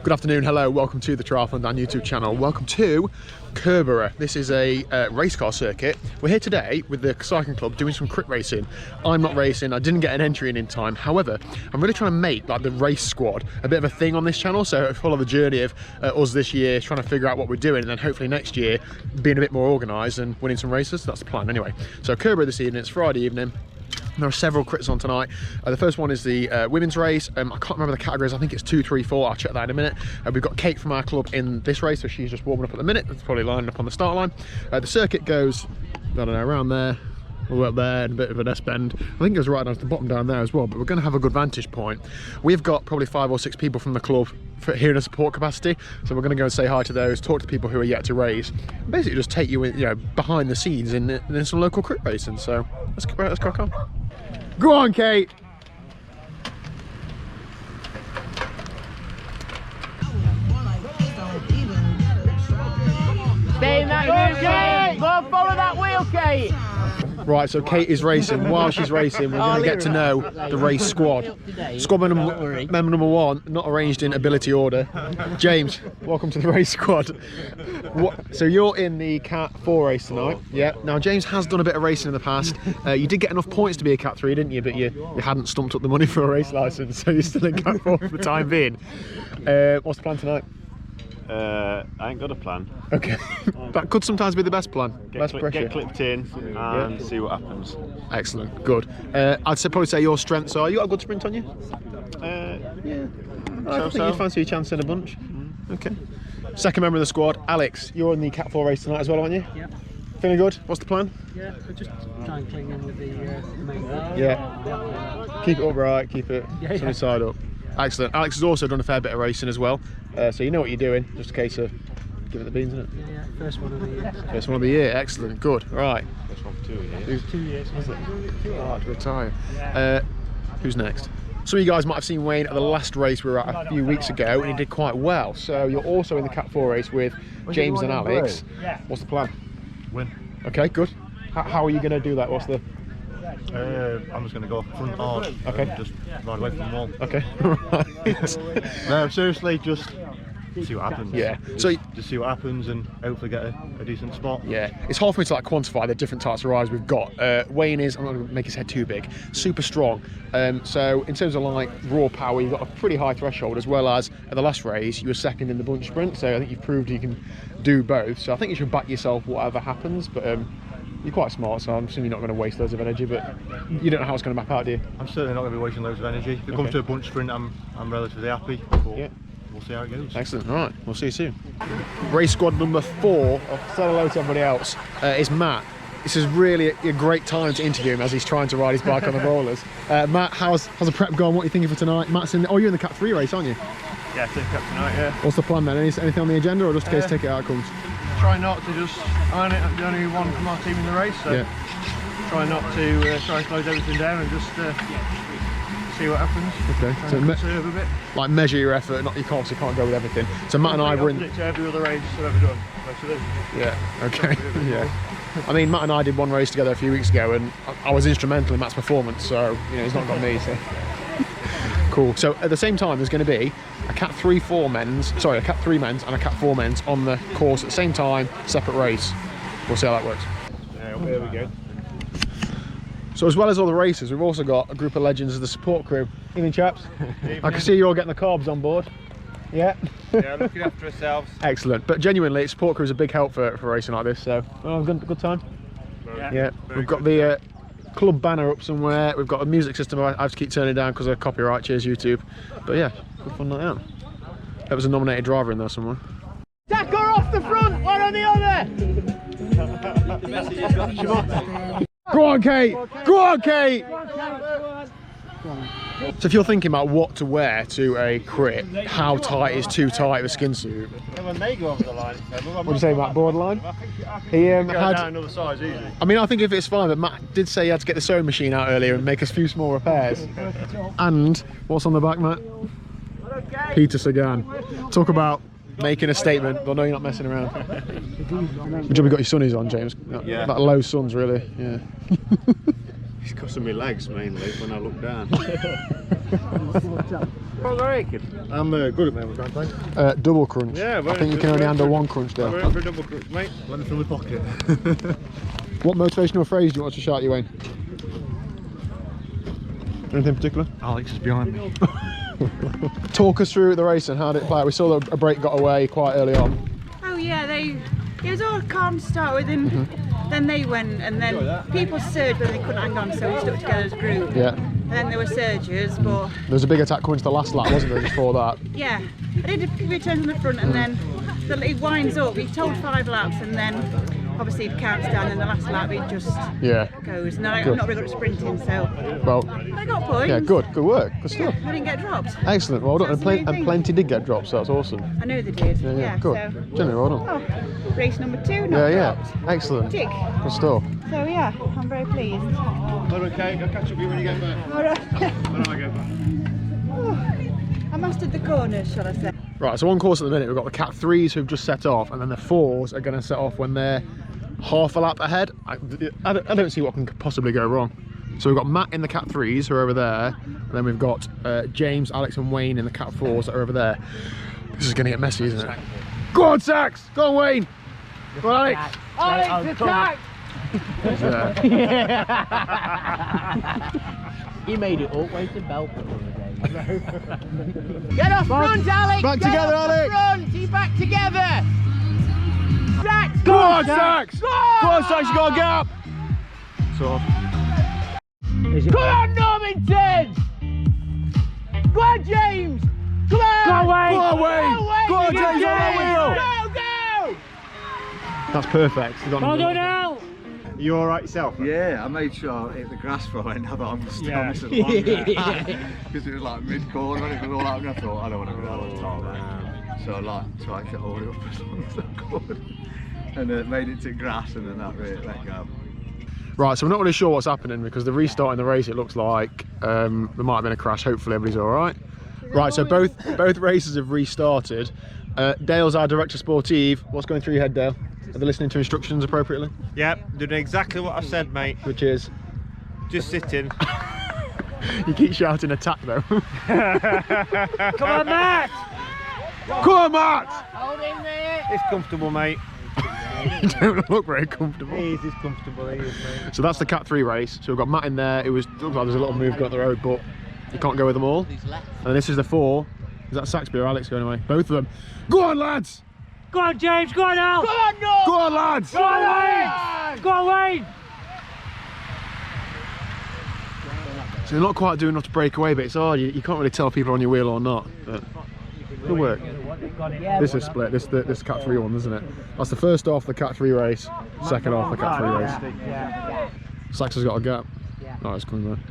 Good afternoon, hello, welcome to the TriathlonDan YouTube channel. Welcome to Kerborough. This is a race car circuit. We're here today with the cycling club doing some crit racing. I'm not racing, I didn't get an entry in time. However, I'm really trying to make like the race squad a bit of a thing on this channel. So follow the journey of us this year, trying to figure out what we're doing, and then hopefully next year being a bit more organised and winning some races. That's the plan anyway. So Kerborough this evening, it's Friday evening. There are several crits on tonight. The first one is the women's race. I can't remember the categories. I think it's 2, 3, 4. I'll check that in a minute. We've got Kate from our club in this race, so she's just warming up at the minute. It's probably lining up on the start line. The circuit goes, I don't know, around there, all the way up there, and a bit of an S-bend. I think it goes right down to the bottom down there as well, but we're going to have a good vantage point. We've got probably 5 or 6 people from the club here in a support capacity, so we're going to go and say hi to those, talk to people who are yet to race, basically just take you in, behind the scenes in some local crit racing. So let's crack on. Go on, Kate! Stay in that wheel, Kate! Go follow that wheel, Kate! Right, so Kate is racing. While she's racing, we're going to get to know the race squad. Squad member number 1, not arranged in ability order. James, welcome to the race squad. So you're in the Cat 4 race tonight. Yeah. Now James has done a bit of racing in the past. You did get enough points to be a Cat 3, didn't you? But you hadn't stumped up the money for a race licence, so you're still in Cat 4 for the time being. What's the plan tonight? I ain't got a plan. Okay. That could sometimes be the best plan. Less pressure. Get clipped in and see what happens. Excellent, good. I'd probably say your strengths are, you got a good sprint on you? Yeah. I think you fancy your chance in a bunch. Okay. Second member of the squad, Alex, you're in the Cat 4 race tonight as well, aren't you? Yeah. Feeling good? What's the plan? Yeah, just try and cling in with the main road. Yeah. Keep it upright, keep it sunny side up. Excellent. Alex has also done a fair bit of racing as well, so you know what you're doing. Just a case of giving it the beans, isn't it? Yeah, first one of the year. First one of the year. Excellent. Good. Right. First one for 2 years. 2 years. Is it? Hard to retire. Who's next? Some of you guys might have seen Wayne at the last race we were at a few weeks ago, and he did quite well. So you're also in the Cat 4 race with James and Alex. What's the plan? Win. Okay, good. How are you going to do that? What's the... I'm just going to go front hard. Okay. Just ride away from the wall. Okay. Right. No, seriously, just see what happens. Yeah. So just see what happens and hopefully get a decent spot. Yeah. It's hard for me to like quantify the different types of rides we've got. Wayne is, I'm not going to make his head too big, super strong. So in terms of like raw power, you've got a pretty high threshold, as well as at the last race you were second in the bunch sprint. So I think you've proved you can do both. So I think you should back yourself whatever happens. But you're quite smart, so I'm assuming you're not going to waste loads of energy, but you don't know how it's going to map out, do you? I'm certainly not going to be wasting loads of energy. If it comes to a bunch sprint, I'm relatively happy. But we'll see how it goes. Excellent. All right, we'll see you soon. Race squad number 4, I'll say hello to everybody else, is Matt. This is really a great time to interview him as he's trying to ride his bike on the rollers. Matt, how's the prep going? What are you thinking for tonight? Matt's in. Oh, you're in the Cat 3 race, aren't you? Yeah, take Cat tonight. Yeah. What's the plan then? Anything on the agenda, or just in case take it out comes? Try not to just earn it. I'm the only one from our team in the race, so try not to try and close everything down and just see what happens. Okay, so conserve a bit. Like measure your effort. Not you obviously can't go with everything. So Matt and I were in. To every other race I've ever done. Yeah. Okay. Yeah. I mean, Matt and I did one race together a few weeks ago, and I was instrumental in Matt's performance. So he's not got me. So cool. So at the same time, there's going to be a Cat 3 men's and a Cat 4 men's on the course at the same time, separate race. We'll see how that works. Yeah, there we go. So as well as all the races, we've also got a group of legends of the support crew. Evening, chaps. Evening. I can see you're all getting the carbs on board. Yeah. Yeah, looking after ourselves. Excellent. But genuinely, support crew is a big help for racing like this. So, good time. Yeah. We've got the club banner up somewhere. We've got a music system I have to keep turning down because of copyright. Cheers, YouTube. But yeah, good fun night out. There was a nominated driver in there somewhere. Tacker off the front, one on the other! Go on, Kate! Go on, Kate! So if you're thinking about what to wear to a crit, how tight is too tight of a skin suit? When they go over the line, what do you say, Matt? Borderline? He go down another size easy. I mean, I think if it's fine, but Matt did say he had to get the sewing machine out earlier and make a few small repairs. And what's on the back, Matt? Peter Sagan. Talk about making a statement, but no, you're not messing around. Good job you got your sunnies on, James. Yeah. That low sun's really, yeah. It's costing me legs mainly when I look down. What I reckon? I'm good at memory, thanks. Double crunch. Yeah, I think you can only handle one crunch there. We're in for a double crunch, mate. Let me fill my pocket. What motivational phrase do you want to shout, you, Wayne? Anything particular? Alex is behind me. Talk us through the race and how did it play out? We saw that a break got away quite early on. Oh yeah, it was all calm to start with, and then they went, and then people surged but they couldn't hang on, so we stuck together as a group. Yeah. And then there were surges, but There was a big attack coming to the last lap, wasn't there, before that? yeah, I did a few turns on the front, and then it winds up. We told 5 laps, and then obviously it counts down, and the last lap it just goes. And then I'm not really good at sprinting, so Well, I got points. yeah, good work, good stuff. I didn't get dropped. Excellent, well done. That's And, the main and thing. plenty did get dropped, so that's awesome. I know they did. Yeah, good. So, Generally, well done. oh, race number 2, not dropped. Excellent. Tick. Good stuff. So yeah, I'm very pleased. Okay, I'll catch up with you when you get back. All right. When I get back. I mastered the corners, shall I say. Right, so on course at the minute, we've got the Cat 3s who've just set off, and then the 4s are going to set off when they're half a lap ahead. I don't see what can possibly go wrong. So we've got Matt in the Cat 3s who are over there, and then we've got James, Alex and Wayne in the Cat 4s that are over there. This is going to get messy, isn't it? Go on, Sax! Go on, Wayne! Go on, Alex! Alex, attack! He made it up, waiting bell for the day. Get off front, Alex! Back Get together, off Alex! Front. Keep back together! Sax! Go on, Sax! Go Go on, Sax, you got a gap! Sort of. Come on, Normington! Go on, James! Come on! Go away! Go on, Wayne! Go on, James, on that wheel! Go, go! That's perfect. Go now! You alright yourself? Yeah, I made sure I hit the grass for it. Now that I'm still Yeah. missing longer. Because it was like mid-corner when it was all happening. I thought, I don't want to go down the top, man. So I like tried to hold it up as long as I could. And made it to grass, and then that really let go. Right, so we're not really sure what's happening because they're restarting the race. It looks like there might have been a crash. Hopefully everybody's all right. Right, so both races have restarted. Dale's our director sportive. What's going through your head, Dale? Are they listening to instructions appropriately? Yep, doing exactly what I said, mate. Which is? Just sitting. You keep shouting attack though. Come on, Matt! Come on, Matt! Hold in there! It's comfortable, mate. You don't look very comfortable. It's comfortable, he is, mate. So that's the Cat 3 race. So we've got Matt in there. It looks like there's a little move going up the road, but you can't go with them all. And this is the 4. Is that Saxby or Alex going away? Both of them. Go on, lads! Go on, James, go on now! Come on, Norm! Go on, lads! Go on, Wayne! Go on, Wayne! So they're not quite doing enough to break away, but it's hard. You can't really tell if people are on your wheel or not. But good work. This is split. This is Cat 3 one, isn't it? That's the first half of the Cat 3 race, second half of the Cat 3 race. Sax has got a gap. Oh, it's coming back.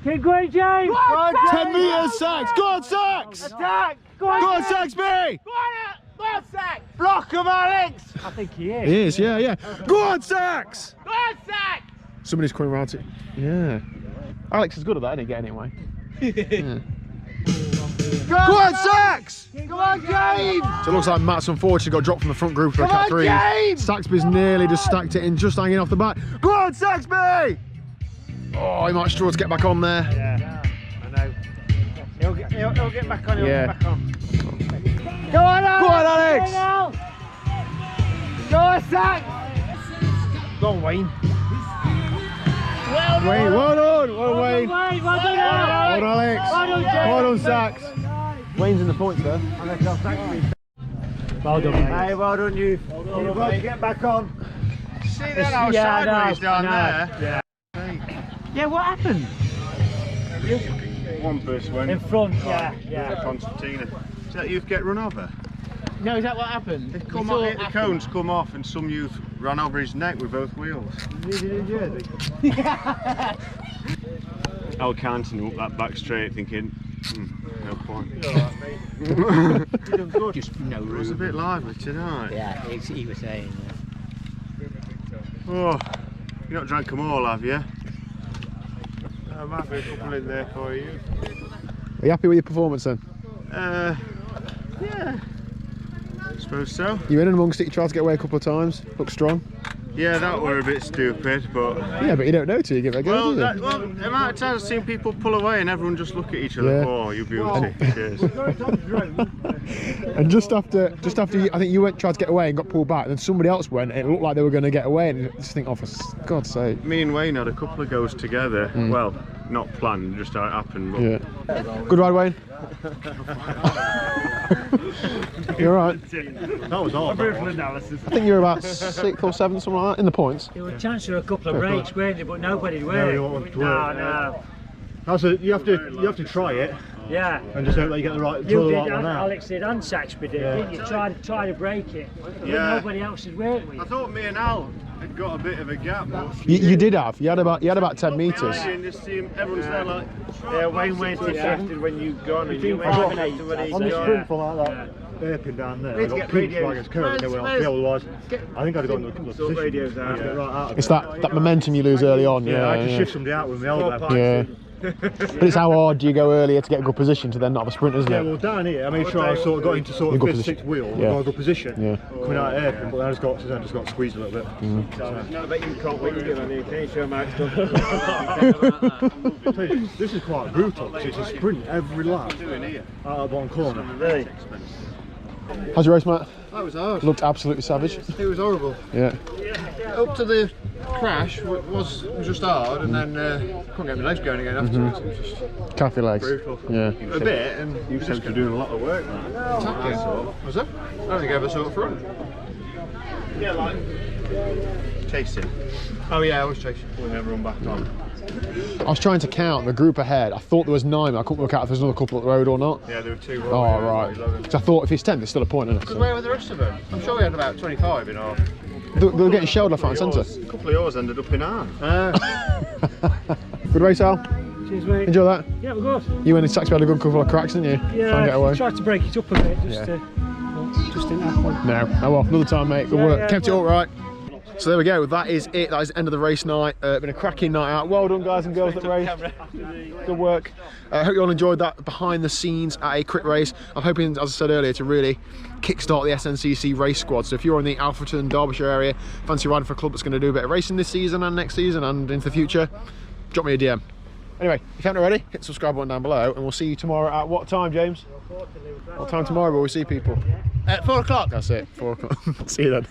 Keep going, James! Go on, 10 metres, Sax! Go on, Sax! Attack! Go on, Go on, Saxby! Go on, go on, Sax! Block him, Alex! I think he is. He is, yeah. Go on, Sax! Go on, Sax! Somebody's coming around to. Yeah. Alex is good at that, isn't he? Getting it away. Yeah. Go on, Sax! Go on, James! So it looks like Matt's unfortunately got dropped from the front group for the Cat 3. Saxby's nearly just stacked it in, just hanging off the back. Go on, Saxby! Oh, he might struggle to get back on there. Yeah, I know. He'll get back on, Yeah. get back on. Go on, Alex! Go on, Alex! Go on, Sax! Go on, Wayne. Well Wayne, done! well done, well done, Wayne. Well done, Well done, Alex. Well done, James. Well done, Sax. Wayne's in the points there. Well done, mate. Hey, well done, you. You've got to get back on. See that how sideways down there? Yeah. Yeah, what happened? One person went. In front, yeah. Constantina. Is that youth get run over? No, is that what happened? They come off, the cones come off, and some youth ran over his neck with both wheels. I was counting up that back straight, thinking, no point. Just no It was a bit lively tonight. Yeah, he was saying. Oh, you not drank them all, have you? I might be a couple in there for you. Are you happy with your performance then? Yeah. I suppose so. You in and amongst it, you tried to get away a couple of times. Look strong. Yeah, that were a bit stupid, but... Yeah, but you don't know till you give it a go, do you? Well, the amount of times I've seen people pull away and everyone just look at each other. Yeah. Oh, you beauty. Cheers. And just after you, I think you tried to get away and got pulled back, and then somebody else went, and it looked like they were going to get away, and you just think, oh, for God's sake. Me and Wayne had a couple of goes together. Well, not planned, just how it happened. But... Yeah. Good ride, Wayne. You're right. That was all. I think you're about 6th or 7th, something like that, in the points. There were a chance for a couple of breaks, weren't there? But nobody worked. No. You have to try it. Yeah. And just hope that you get the right, You the did, right one out. Alex did, and Saxby did, didn't you? Try to break it. But nobody else had worked with I you. thought me and Al had got a bit of a gap. You did have. You had about 10 metres. And just see him, everyone's there like... Yeah, Wayne went in after when you gone and you went On after when he's the gone. sprint for like that. Airpin down there. I got peaked like it's curved and otherwise I think I'd have got into a couple of positions. Radios out. Get right out of It's it. that momentum you lose early on. Yeah, I had to Yeah. shift somebody out with my elbow. Yeah. But it's how hard do you go earlier to get a good position to then not have a sprint, isn't Yeah, it? well down here, I made sure I sort of got into sort of good 5th, position. 6th wheel, Yeah. got a good position, Yeah. coming out of airpin, but then I just got squeezed a little bit. No, I bet you can't wait to get on here. Can you show him how it's done? This is quite brutal, because it's a sprint every lap out of one corner. Really? How's your race, Matt? That was hard. Looked absolutely savage. It was horrible. Yeah. Up to the crash was just hard, and then couldn't get my legs going again afterwards. It was just Calfy legs. brutal. Yeah. A bit, and You seem to be doing a lot of work now. attacking. Was it? I don't think I ever saw it front. Yeah, like chasing. Oh yeah, I was chasing. We never run back on. I was trying to count the group ahead. I thought there was 9, but I couldn't work out if there's another couple up the road or not. Yeah, there were 2. Oh, right. So I thought if it's 10, there's still a point in it. Because where were the rest of them? I'm sure we had about 25 in our. They were getting shelled left, right, and centre. A couple of yours ended up in arm. Good race, Al. Cheers, mate. Enjoy that. Yeah, we're good. You and Saxby had a good couple of cracks, didn't you? Try and get Yeah, away. I tried to break it up a bit, just didn't happen. No. Oh well, another time, mate. Good work. yeah, Kept it all right. So there we go. That is it. That is the end of the race night. Been a cracking night out. Well done, guys and girls that raced. Good work. I hope you all enjoyed that behind the scenes at a crit race. I'm hoping, as I said earlier, to really kickstart the SNCC race squad. So if you're in the Alfreton, Derbyshire area, fancy riding for a club that's going to do a bit of racing this season and next season and into the future, drop me a DM. Anyway, if you haven't already, hit the subscribe button down below, and we'll see you tomorrow at what time, James? What time tomorrow will we see people? At 4 o'clock. That's it, 4 o'clock. See you then.